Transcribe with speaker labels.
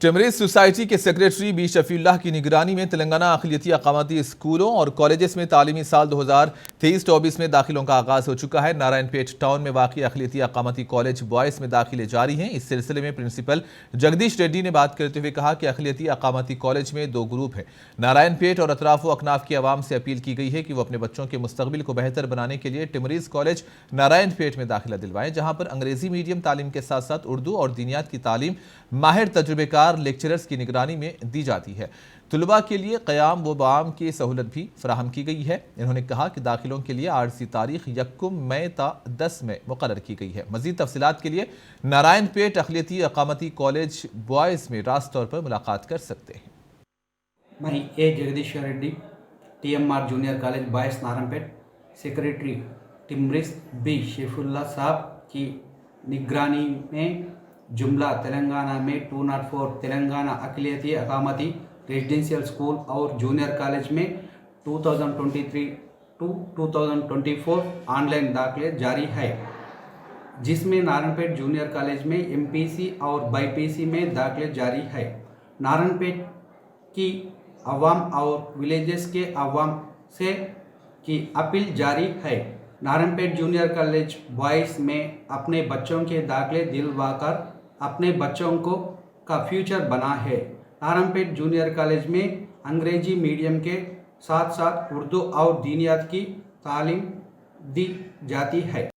Speaker 1: टिमरीज society के secretary B Shafiullah की निगरानी में तेलंगाना अक़लियती अक़ामती स्कूलों और कॉलेजेस में तालीमी साल 2023-24 में दाखिलों का आगाज हो चुका है। नारायणपेट टाउन में वाक़ई अक़लियती अक़ामती कॉलेज बॉयज़ में दाखिले जारी हैं। इस सिलसिले में प्रिंसिपल जगदीश रेड्डी ने बात करते हुए कहा कि अक़लियती अक़ामती कॉलेज में 2 ग्रुप हैं। नारायणपेट और अतराफ़ अकनाफ की आवाम से अपील की गई है कि वो अपने बच्चों के मुस्तक़बिल को बेहतर बनाने के लिए टिमरीज कॉलेज नारायणपेट में दाखिला दिलवाएं, जहाँ पर अंग्रेजी मीडियम तालीम के साथ साथ उर्दू और दीनियात की तालीम माहिर तजुर्बेकार लेक्चरर्स की निगरानी में दी जाती है। तुलबा के लिए क़याम व बाम की सहूलत भी फराहम की गई है। इन्होंने कहा कि दाखिलों के लिए आरजी तारीख 1 मई ता 10 में मुकर्रर की गई है। मज़ीद तफसीलात के लिए नारायणपेट अक़लियती अक़ामती कॉलेज बॉयज़ में रास्त तौर पर मुलाकात कर सकते हैं।
Speaker 2: मैं ए Jagdish Reddy, TMR junior college boys Narayanpet, secretary टिमरीज बी शफीउल्लाह साहब की निगरानी में जुमला तेलंगाना में 204 तेलंगाना अक़लियती अक़ामती रेजिडेंशियल स्कूल और जूनियर कॉलेज में 2023 टू 2024 ऑनलाइन दाखिले जारी है, जिसमें नारायणपेट जूनियर कॉलेज में MPC और BPC में दाखिले जारी है। नारायणपेट की अवाम और विलेजेस के अवाम से की अपील जारी है। नारायणपेट जूनियर कॉलेज बॉयज़ में अपने बच्चों के दाखिले दिलवाकर अपने बच्चों को का फ्यूचर बना है। नारायणपेट जूनियर कॉलेज में अंग्रेजी मीडियम के साथ साथ उर्दू और दीनियात की तालीम दी जाती है।